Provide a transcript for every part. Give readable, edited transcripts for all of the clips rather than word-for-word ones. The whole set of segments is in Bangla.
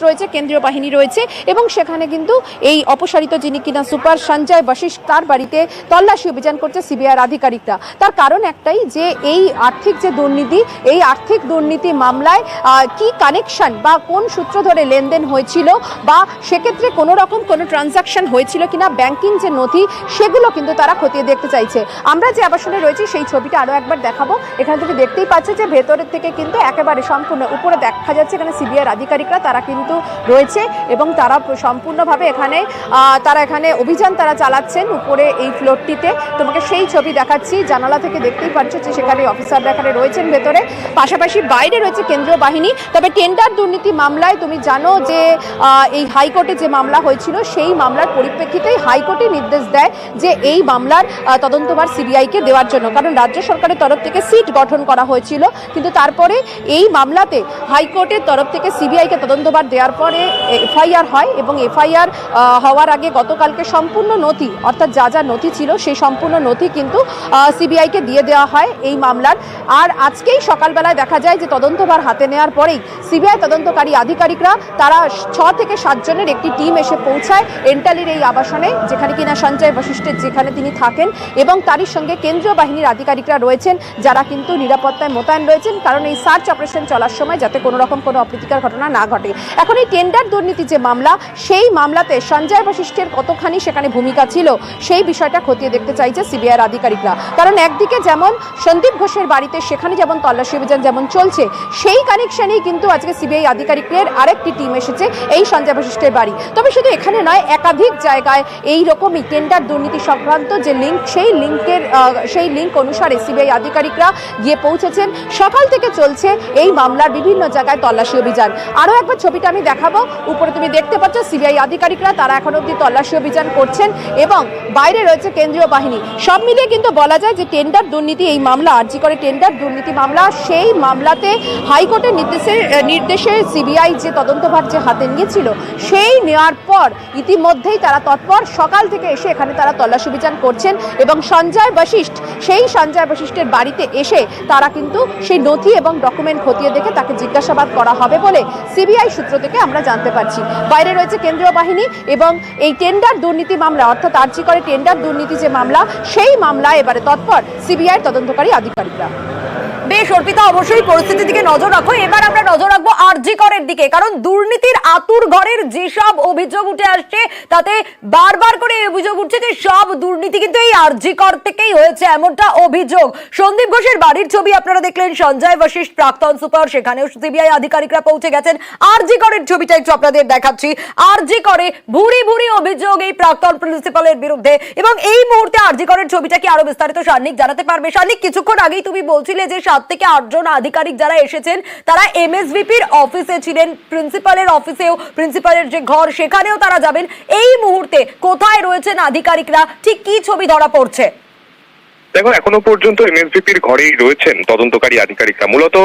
রয়েছে, কেন্দ্রীয় বাহিনী রয়েছে এবং সেখানে কিন্তু এই অপসারিত যিনি কিনা সুপার সঞ্জয় বশিষ্ঠ তার বাড়িতে তল্লাশি অভিযান করছে সিবিআইয়ের আধিকারিকরা। তার কারণ একটাই যে এই আর্থিক যে দুর্নীতি, এই আর্থিক দুর্নীতি মামলায় কি কানেকশন বা কোন সূত্র ধরে লেনদেন হয়েছিল বা সেক্ষেত্রে কোনো রকম কোনো ট্রানজাকশন হয়েছিল কিনা, ব্যাংকিং যে নথি সেগুলো কিন্তু তারা খতিয়ে দেখতে চাইছে। আমরা যে আবাসনে রয়েছি সেই ছবিটা আরও একবার দেখাবো। এখান থেকে দেখতেই পাচ্ছে যে ভেতরের থেকে কিন্তু একেবারে সম্পূর্ণ উপরে দেখা যাচ্ছে এখানে সিবিআইয়ের আধিকারিকরা তারা কিন্তু রয়েছে এবং তারা সম্পূর্ণভাবে এখানে অভিযান তারা চালাচ্ছেন উপরে এই ফ্লোরটিতে। তোমাকে সেই ছবি দেখাচ্ছি, জানালা থেকে দেখতেই পাচ্ছ যে সেখানে অফিসাররা এখানে রয়েছেন ভেতরে, পাশাপাশি বাইরে রয়েছে কেন্দ্রীয় বাহিনী। তবে টেন্ডার দুর্নীতি মামলায় তুমি জানো যে এই হাইকোর্টে যে মামলা হয়েছিল সেই মামলার পরিপ্রেক্ষিতেই হাইকোর্টে নির্দেশ দেয় যে এই মামলার তদন্তভার সিবিআইকে দেওয়ার জন্য, কারণ রাজ্য সরকারের তরফ থেকে সিট গঠন করা হয়েছিল। কিন্তু তারপরে এই মামলাতে হাইকোর্টের তরফ থেকে সিবিআইকে তদন্তভার দেওয়ার পরে এফআইআর হয় এবং এফআইআর হওয়ার আগে গতকালকে সম্পূর্ণ নথি অর্থাৎ যা যা নথি ছিল সেই সম্পূর্ণ নথি কিন্তু সিবিআইকে দিয়ে দেওয়া হয় এই মামলার। আর আজকেই সকালবেলায় দেখা যায় যে তদন্তভার হাতে নেওয়ার পরেই সিবিআই তদন্তকারী আধিকারিকরা তারা 6 থেকে 7 জনের একটি টিম এসে পৌঁছায় এন্টালির এই আবাসনে, যেখানে কিনা সঞ্জয় বশিষ্ঠের যেখানে তিনি থাকেন, এবং তারই সঙ্গে কেন্দ্রীয় বাহিনীর আধিকারিকরা রয়েছেন যারা কিন্তু নিরাপত্তায় মোতায়েন রয়েছেন, কারণ এই সার্চ অপারেশন চলার সময় যাতে কোনো রকম কোনো অপ্রীতিকর ঘটনা না ঘটে। এখন এই টেন্ডার দুর্নীতি যে মামলা, সেই মামলাতে সঞ্জয় বশিষ্ঠের কতখানি সেখানে ভূমিকা ছিল সেই বিষয়টা খতিয়ে দেখতে চাইছে সিবিআইয়ের আধিকারিকরা। কারণ একদিকে যেমন সন্দীপ ঘোষের বাড়িতে সেখানে যেমন তল্লাশি অভিযান যেমন চলছে, সেই কানেকশনেই কিন্তু আজকে সিবিআই আধিকারিকদের আরেকটি টিম এসেছে এই সঞ্জয় বশিষ্ঠের বাড়ি। তবে শুধু এখানে নয়, একাধিক জায়গায় এই রকমই টেন্ডার দুর্নীতি সংক্রান্ত যে লিঙ্ক, সেই লিঙ্ক অনুসারে সিবিআই আধিকারিকরা গিয়ে পৌঁছেছেন। সকাল থেকে চলছে এই মামলার বিভিন্ন জায়গায় তল্লাশি অভিযান। আরও একবার ছবিটা আমি দেখাবো। উপরে তুমি দেখতে পাচ্ছ সিবিআই আধিকারিকরা তারা এখন অবধি তল্লাশি অভিযান করছেন এবং বাইরে রয়েছে কেন্দ্রীয় বাহিনী। সব মিলিয়ে কিন্তু বলা যায় যে টেন্ডার দুর্নীতি এই মামলা, আরজি করে টেন্ডার দুর্নীতি মামলা, সেই মামলাতে হাইকোর্টের নির্দেশে সিবিআই যে তদন্তভার যে হাতে নিয়েছিল সেই নেওয়ার পর ইতিমধ্যেই তারা তৎপর সকাল থেকে এসে এখানে তারা তল্লাশি অভিযান করছেন এবং সঞ্জয় বশিষ্ঠের বাড়িতে এসে তারা কিন্তু সেই নথি এবং ডকুমেন্ট খতিয়ে দেখে তাকে জিজ্ঞাসাবাদ করা হবে বলে সিবিআই সূত্র থেকে আমরা জানতে পারছি। বাইরে রয়েছে কেন্দ্রীয় বাহিনী এবং এই টেন্ডার দুর্নীতি মামলা অর্থাৎ আরজি করে টেন্ডার দুর্নীতি যে মামলা, সেই মামলায় এবারে তৎপর সিবিআই তদন্তকারী আধিকারিকরা। বেশ অর্পিতা, অবশ্যই পরিস্থিতির দিকে নজর রাখো। এবার আমরা নজর রাখবো আরজি করের দিকে, কারণ দুর্নীতির আতুর ঘরের যেসব অভিযোগ উঠে আসছে তাতে বারবার করে অভিযোগ উঠছে যে সব দুর্নীতি কিন্তু এই আরজি কর থেকেই হয়েছে, এমনটা অভিযোগ। সন্দীপ ঘোষের বাড়ির ছবি আপনারা দেখলেন, সঞ্জয় বশিষ্ঠ প্রাক্তন সুপার, সেখানেও সিবিআই আধিকারিকরা পৌঁছে গেছেন। আরজি করের ছবিটা একটু আপনাদের দেখাচ্ছি। আরজি করে ভুরি ভুরি অভিযোগ এই প্রাক্তন প্রিন্সিপালের বিরুদ্ধে, এবং এই মুহূর্তে আরজি করের ছবিটা কি আরো বিস্তারিত সান্নিক জানাতে পারবে? সান্নিক, কিছুক্ষণ আগেই তুমি বলছিলে যে 7 থেকে 8 জন আধিকারিক যারা এসেছেন তারা এমএসভিপির অফিসে ছিলেন, প্রিন্সিপালের অফিসেও, প্রিন্সিপালের যে ঘর সেখানেও তারা যাবেন। এই মুহূর্তে কোথায় রয়েছেন আধিকারিকরা, ঠিক কি ছবি ধরা পড়ছে? দেখো, এখনো পর্যন্ত এমএসভিপির ঘরেই রয়েছেন তদন্তকারী আধিকারিকরা। মূলত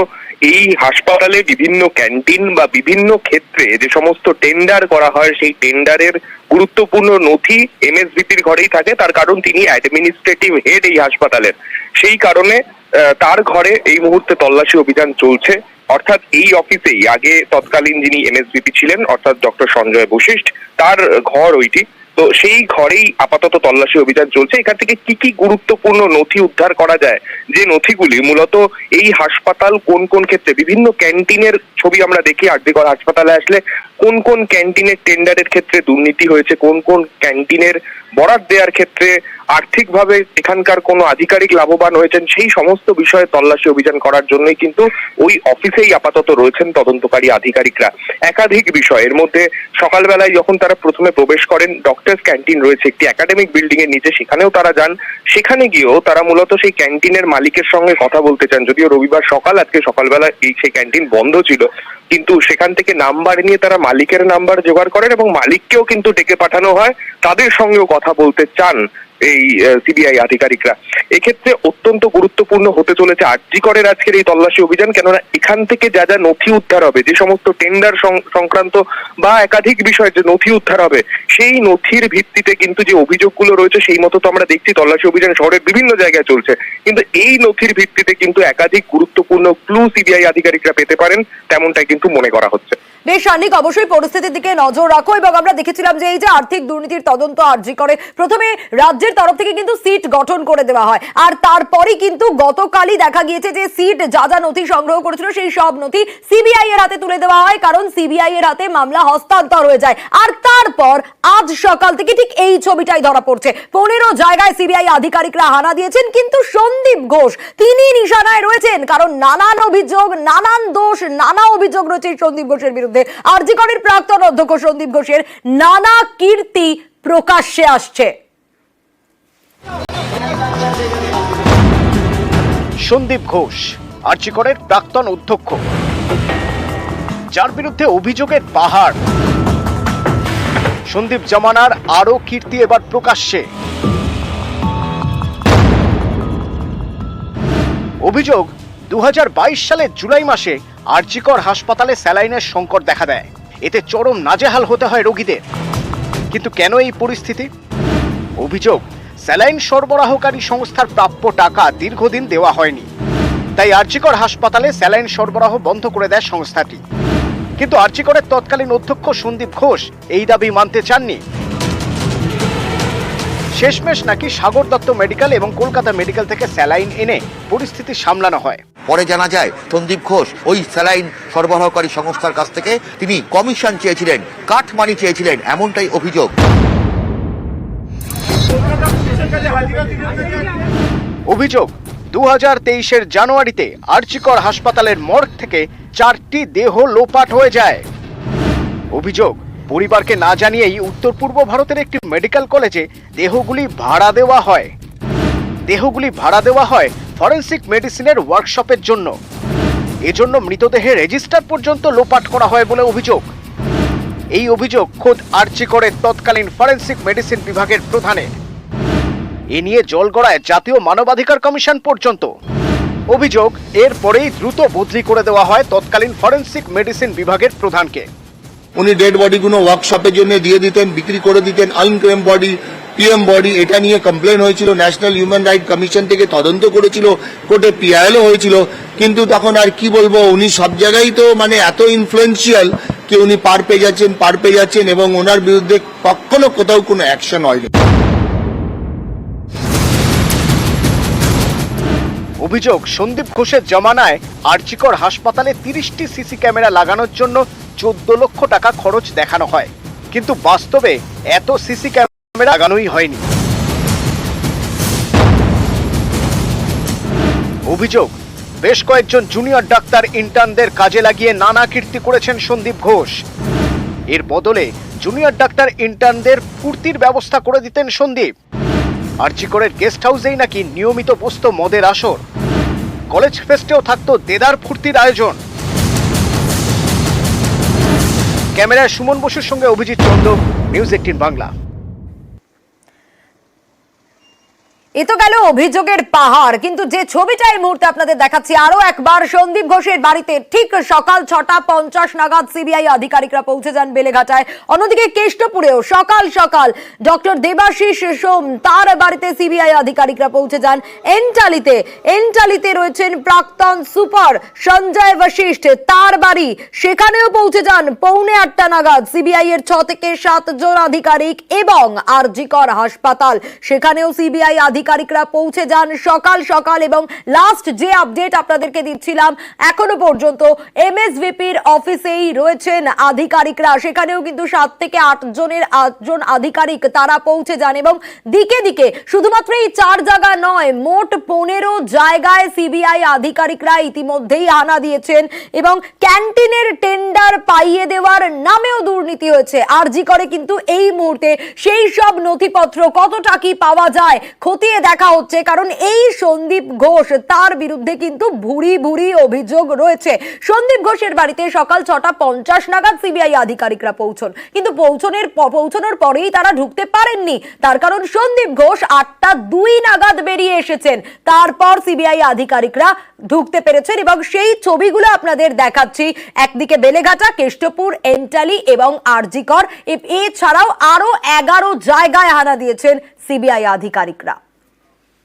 এই হাসপাতালে বিভিন্ন ক্যান্টিন বা বিভিন্ন ক্ষেত্রে যে সমস্ত টেন্ডার করা হয় সেই টেন্ডারের গুরুত্বপূর্ণ নথি এমএসভিপির ঘরেই থাকে। তার কারণ তিনি অ্যাডমিনিস্ট্রেটিভ হেড এই হাসপাতালের, সেই কারণে তার ঘরে এই মুহূর্তে তল্লাশি অভিযান চলছে। অর্থাৎ এই অফিসেই আগে তৎকালীন যিনি এমএসভিপি ছিলেন অর্থাৎ ডক্টর সঞ্জয় বশিষ্ঠ, তার ঘর ওইটি। তো সেই ঘরেই আপাতত তল্লাশি অভিযান চলছে। এখান থেকে কি কি গুরুত্বপূর্ণ নথি উদ্ধার করা যায়, যে নথিগুলি মূলত এই হাসপাতাল কোন কোন ক্ষেত্রে, বিভিন্ন ক্যান্টিনের ছবি আমরা দেখি আরজি কর হাসপাতালে আসলে কোন কোন ক্যান্টিনের টেন্ডারের ক্ষেত্রে দুর্নীতি হয়েছে, কোন কোন ক্যান্টিনের বরাদ দেওয়ার ক্ষেত্রে আর্থিকভাবে এখানকার কোনো আধিকারিক লাভবান হয়েছেন, সেই সমস্ত বিষয়ে তল্লাশি অভিযান করার জন্যই কিন্তু ওই অফিসেই আপাতত রয়েছেন তদন্তকারী আধিকারিকরা। একাধিক বিষয়, এর মধ্যে সকালবেলায় যখন তারা প্রথমে প্রবেশ করেন, ডক্টরস ক্যান্টিন রয়েছে একটি একাডেমিক বিল্ডিং এর নিচে, সেখানেও তারা যান। সেখানে গিয়েও তারা মূলত সেই ক্যান্টিনের মালিকের সঙ্গে কথা বলতে চান। যদিও রবিবার সকাল, আজকে সকালবেলা সেই ক্যান্টিন বন্ধ ছিল, কিন্তু সেখান থেকে নাম্বার নিয়ে তারা মালিকের নাম্বার জোগাড় করেন এবং মালিককেও কিন্তু ডেকে পাঠানো হয়, তাদের সঙ্গেও কথা বলতে চান এই সিবিআই আধিকারিকরা। এক্ষেত্রে অত্যন্ত গুরুত্বপূর্ণ হতে চলেছে আরজি করের আজকের এই তল্লাশি অভিযান, কেননা এখান থেকে যা যা নথি উদ্ধার হবে, যে সমস্ত টেন্ডার সংক্রান্ত বা একাধিক বিষয়ের যে নথি উদ্ধার হবে, সেই নথির ভিত্তিতে কিন্তু যে অভিযোগগুলো রয়েছে সেই মতো তো আমরা দেখছি তল্লাশি অভিযান শহরের বিভিন্ন জায়গায় চলছে, কিন্তু এই নথির ভিত্তিতে কিন্তু একাধিক গুরুত্বপূর্ণ ক্লু সিবিআই আধিকারিকরা পেতে পারেন, তেমনটাই কিন্তু মনে করা হচ্ছে। বেশ সান্নিক, অবশ্যই পরিস্থিতির দিকে নজর রাখো। এবং আমরা দেখেছিলাম যে এই যে আর্থিক দুর্নীতির তদন্ত আরজি করে প্রথমে রাজ্যের তরফ থেকে কিন্তু সিট গঠন করে দেওয়া হয়, আর তারপরেই কিন্তু গতকালই দেখা গিয়েছে যে সিট যা যা নথি সংগ্রহ করেছিল সেই সব নথি সিবিআই এর হাতে তুলে দেওয়া হয়, কারণ সিবিআই এর হাতে মামলা হস্তান্তর হয়ে যায়। আর তারপর আজ সকাল থেকে ঠিক এই ছবিটাই ধরা পড়ছে। 15 জায়গায় সিবিআই আধিকারিকরা হানা দিয়েছেন, কিন্তু সন্দীপ ঘোষ তিনি নিশানায় রয়েছেন, কারণ নানান অভিযোগ, নানান দোষ, নানা অভিযোগ রয়েছে সন্দীপ ঘোষের বিরুদ্ধে। আরজি করের প্রাক্তন অধ্যক্ষ সন্দীপ ঘোষের নানা কীর্তি প্রকাশ্যে আসছে। সন্দীপ ঘোষ আরজি করের প্রাক্তন অধ্যক্ষ, যার বিরুদ্ধে অভিযোগের পাহাড়। সন্দীপ জামানার আরো কীর্তি এবার প্রকাশ্যে। অভিযোগ 2022 সালের জুলাই মাসে আরজি কর হাসপাতালে স্যালাইনের সংকট দেখা দেয়। এতে চরম নাজেহাল হতে হয় রোগীদের। কিন্তু কেন এই পরিস্থিতি? অভিযোগ, স্যালাইন সরবরাহকারী সংস্থার প্রাপ্য টাকা দীর্ঘদিন দেওয়া হয়নি, তাই আরজি কর হাসপাতালে স্যালাইন সরবরাহ বন্ধ করে দেয় সংস্থাটি। কিন্তু আরজি করের তৎকালীন অধ্যক্ষ সন্দীপ ঘোষ এই দাবি মানতে চাননি। শেষমেশ নাকি সাগর দত্ত মেডিকেল এবং কলকাতা মেডিকেল থেকে স্যালাইন এনে পরিস্থিতি সামলানো হয়। পরে জানা যায় সন্দীপ ঘোষ ওই স্যালাইন সরবরাহকারী সংস্থার কাছ থেকে তিনি কমিশন চেয়েছিলেন, কাটমানি চেয়েছিলেন, এমনটাই অভিযোগ। অভিযোগ, 2023-এর জানুয়ারিতে আরজি কর হাসপাতালের মর্গ থেকে 4টি দেহ লোপাট হয়ে যায়। অভিযোগ, পরিবারকে না জানিয়েই উত্তর পূর্ব ভারতের একটি মেডিকেল কলেজে দেহগুলি ভাড়া দেওয়া হয়। দেহগুলি ভাড়া দেওয়া হয় ফরেনসিক মেডিসিনের ওয়ার্কশপের জন্য। এজন্য মৃতদেহের রেজিস্টার পর্যন্ত লোপাট করা হয় বলে অভিযোগ। এই অভিযোগ খোদ আরজি করের তৎকালীন ফরেনসিক মেডিসিন বিভাগের প্রধানের। এ নিয়ে জল গড়ায় জাতীয় মানবাধিকার কমিশন পর্যন্ত। অভিযোগ, এরপরেই দ্রুত বদলি করে দেওয়া হয় তৎকালীন ফরেনসিক মেডিসিন বিভাগের প্রধানকে। উনি ডেড বডিগুলো ওয়ার্কশপের জন্য দিয়ে দিতেন, বিক্রি করে দিতেন। আনক্লেম বডি, পিএম বডি, এটা নিয়ে কমপ্লেন হয়েছিল, ন্যাশনাল হিউম্যান রাইট কমিশন থেকে তদন্ত করেছিল, কোর্টে পিআইএলও হয়েছিল। কিন্তু তখন আর কি বলবো, উনি সব জায়গায় তো মানে এত ইনফ্লুয়েন্সিয়াল যে উনি পার পেয়ে যাচ্ছেন এবং ওনার বিরুদ্ধে কখনো কোথাও কোনো অ্যাকশন হয়নি। অভিযোগ, সন্দীপ ঘোষের জমানায় আরজি কর হাসপাতালে 30টি সিসি ক্যামেরা লাগানোর জন্য 14 লক্ষ টাকা খরচ দেখানো হয়, কিন্তু বাস্তবে এত সিসি ক্যামেরা লাগানোই হয়নি। অভিযোগ, বেশ কয়েকজন জুনিয়র ডাক্তার ইন্টার্নদের কাজে লাগিয়ে নানা কীর্তি করেছেন সন্দীপ ঘোষ। এর বদলে জুনিয়র ডাক্তার ইন্টার্নদের ফুর্তির ব্যবস্থা করে দিতেন সন্দীপ। আরজি করের গেস্ট হাউসেই নাকি নিয়মিত বসত মদের আসর। কলেজ ফেস্টেও থাকতো দেদার ফুর্তির আয়োজন। ক্যামেরায় সুমন বসুর সঙ্গে অভিজিৎ চন্দ্র, নিউজ 18 বাংলা। এ তো গেল অভিযোগের পাহাড়, কিন্তু যে ছবিটা এই মুহূর্তে আপনাদের দেখাচ্ছি আরো একবার, সন্দীপ ঘোষের বাড়িতে ঠিক সকাল 6:50 নাগাদ সিবিআই আধিকারিকরা পৌঁছে যান বেলেঘাটায়। অন্যদিকে কেষ্টপুরেও সকাল সকাল ডক্টর দেবাশিস সোম তার বাড়িতে সিবিআই আধিকারিকরা পৌঁছে যান। এন্টালিতে রয়েছেন প্রাক্তন সুপার সঞ্জয় বশিষ্ঠ, তার বাড়ি, সেখানেও পৌঁছে যান 7:45 নাগাদ সিবিআই এর 6 থেকে 7 জন আধিকারিক। এবং আরজি কর হাসপাতাল, সেখানেও সিবিআই আধিকারিকরা পৌঁছে যান সকাল সকাল। এবং লাস্ট যে আপডেট আপনাদেরকে দিচ্ছিলাম, এখনো পর্যন্ত এমএসভিপির অফিসেই রয়েছেন আধিকারিকরা, সেখানেও কিন্তু 7 থেকে 8 জন আধিকারিক তারা পৌঁছে যান। এবং দিকে দিকে শুধুমাত্র এই 4 জায়গা নয়, মোট 15 জায়গায় সিবিআই আধিকারিকরা ইতিমধ্যেই হানা দিয়েছেন। এবং ক্যান্টিনের টেন্ডার পাইয়ে দেওয়ার নামেও দুর্নীতি হয়েছে আরজি করে। কিন্তু এই মুহূর্তে সেই সব নথিপত্র কতটা কি পাওয়া যায় খতিয়ে দেখা হচ্ছে, কারণ এই সন্দীপ ঘোষ তার বিরুদ্ধে কিন্তু ভুরি ভুরি অভিযোগ রয়েছে। সন্দীপ ঘোষের বাড়িতে সকাল 6:50 নাগাদ সিবিআই আধিকারিকরা পৌঁছন, কিন্তু পৌঁছানোর পরেই তারা ঢুকতে পারেননি। তার কারণ সন্দীপ ঘোষ 8:02 নাগাদ বেরিয়ে এসেছেন, তারপর সিবিআই আধিকারিকরা ঢুকতে পেরেছেন। এবং সেই ছবিগুলো আপনাদের দেখাচ্ছি, একদিকে বেলেঘাটা, কেষ্টপুর, এন্টালি এবং আরজি কর, এছাড়াও আরো 11 জায়গায় হানা দিয়েছেন সিবিআই আধিকারিকরা।